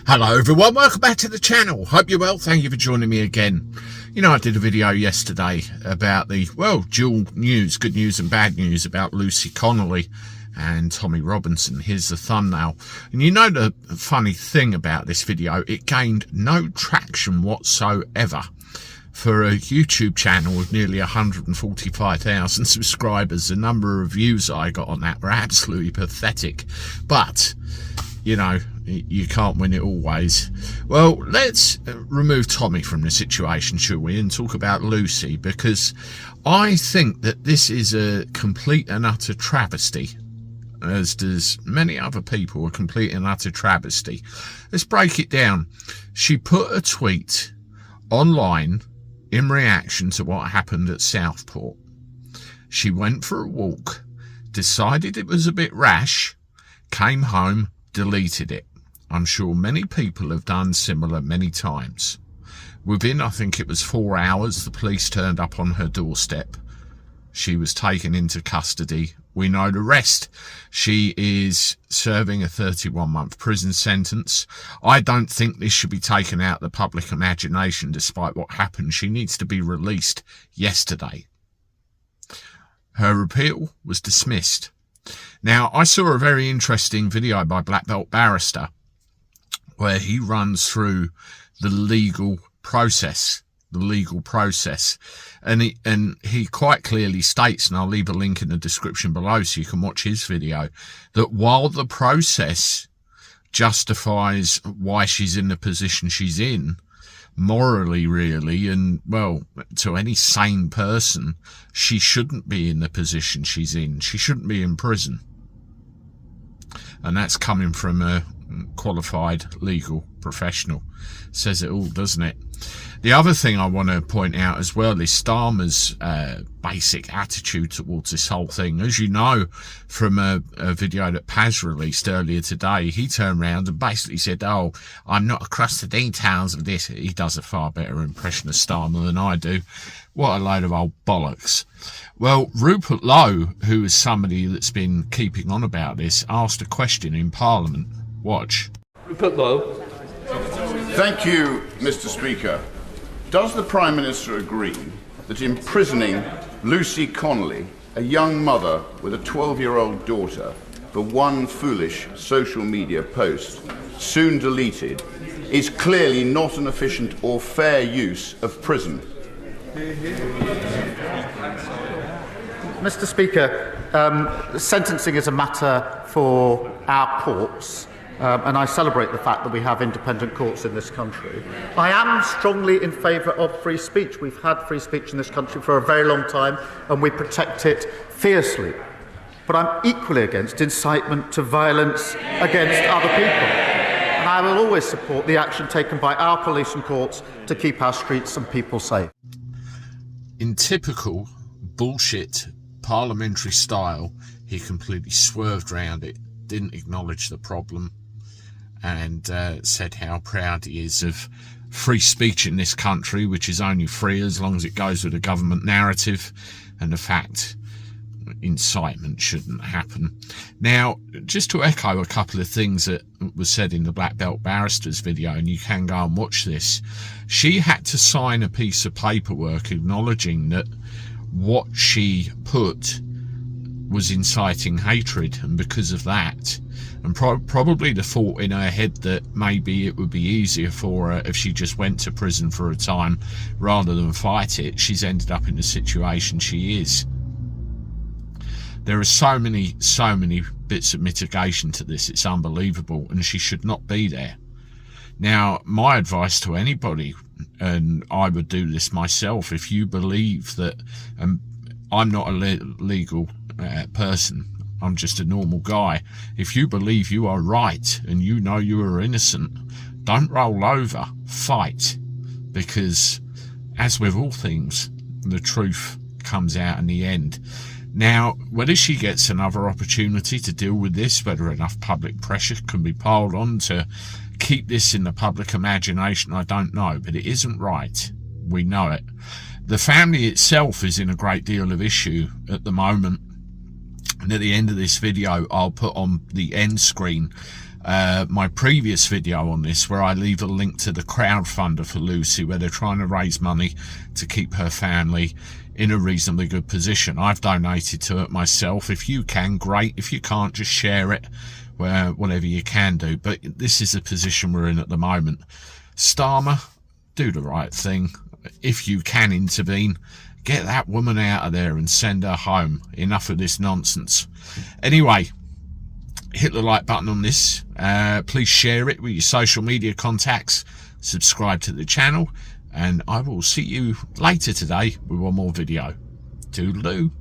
Hello everyone, welcome back to the channel. Hope you're well. Thank you for joining me again. You know, I did a video yesterday about the, well, dual news, good news and bad news about Lucy Connelly and Tommy Robinson. Here's the thumbnail. And you know the funny thing about this video, it gained no traction whatsoever. For a YouTube channel with nearly 145,000 subscribers, the number of views I got on that were absolutely pathetic. But, you know, you can't win it always. Well, let's remove Tommy from the situation, shall we, and talk about Lucy, because I think that this is a complete and utter travesty, as does many other people, a complete and utter travesty. Let's break it down. She put a tweet online in reaction to what happened at Southport. She went for a walk, decided it was a bit rash, came home, deleted it. I'm sure many people have done similar many times. Within, I think it was 4 hours, the police turned up on her doorstep. She was taken into custody. We know the rest. She is serving a 31-month prison sentence. I don't think this should be taken out of the public imagination despite what happened. She needs to be released yesterday. Her appeal was dismissed. Now, I saw a very interesting video by Black Belt Barrister where he runs through the legal process. And he quite clearly states, and I'll leave a link in the description below so you can watch his video, that while the process justifies why she's in the position she's in, morally really, and well, to any sane person, she shouldn't be in the position she's in. She shouldn't be in prison. And that's coming from a qualified legal professional. Says it all, doesn't it? The other thing I want to point out as well is Starmer's basic attitude towards this whole thing. As you know from a video that Paz released earlier today, he turned around and basically said, "Oh, I'm not across the details of this." He does a far better impression of Starmer than I do. What a load of old bollocks. Well, Rupert Lowe, who is somebody that's been keeping on about this, asked a question in Parliament. Watch. Rupert Lowe. Thank you, Mr. Speaker. Does the Prime Minister agree that imprisoning Lucy Connelly, a young mother with a 12-year-old daughter, for one foolish social media post, soon deleted, is clearly not an efficient or fair use of prison? Mr. Speaker, sentencing is a matter for our courts. And I celebrate the fact that we have independent courts in this country. I am strongly in favour of free speech. We've had free speech in this country for a very long time, and we protect it fiercely. But I'm equally against incitement to violence against other people. And I will always support the action taken by our police and courts to keep our streets and people safe. In typical bullshit parliamentary style, he completely swerved around it, didn't acknowledge the problem, and said how proud he is of free speech in this country, which is only free as long as it goes with a government narrative, and the fact incitement shouldn't happen. Now, just to echo a couple of things that was said in the Black Belt Barrister's video, and you can go and watch this, she had to sign a piece of paperwork acknowledging that what she put was inciting hatred, and because of that, and probably the thought in her head that maybe it would be easier for her if she just went to prison for a time rather than fight it, she's ended up in the situation she is. There are so many bits of mitigation to this, it's unbelievable, and she should not be there. Now, my advice to anybody, and I would do this myself, if you believe that, I'm not a legal person, I'm just a normal guy. If you believe you are right and you know you are innocent, don't roll over, fight, because as with all things, the truth comes out in the end. Now, whether she gets another opportunity to deal with this, whether enough public pressure can be piled on to keep this in the public imagination, I don't know, but it isn't right. We know it. The family itself is in a great deal of issue at the moment. And at the end of this video, I'll put on the end screen my previous video on this, where I leave a link to the crowdfunder for Lucy, where they're trying to raise money to keep her family in a reasonably good position. I've donated to it myself. If you can, great. If you can't, just share it, whatever you can do. But this is the position we're in at the moment. Starmer, do the right thing. If you can intervene, get that woman out of there and send her home. Enough of this nonsense. Anyway, hit the like button on this. Please share it with your social media contacts. Subscribe to the channel. And I will see you later today with one more video. Toodaloo.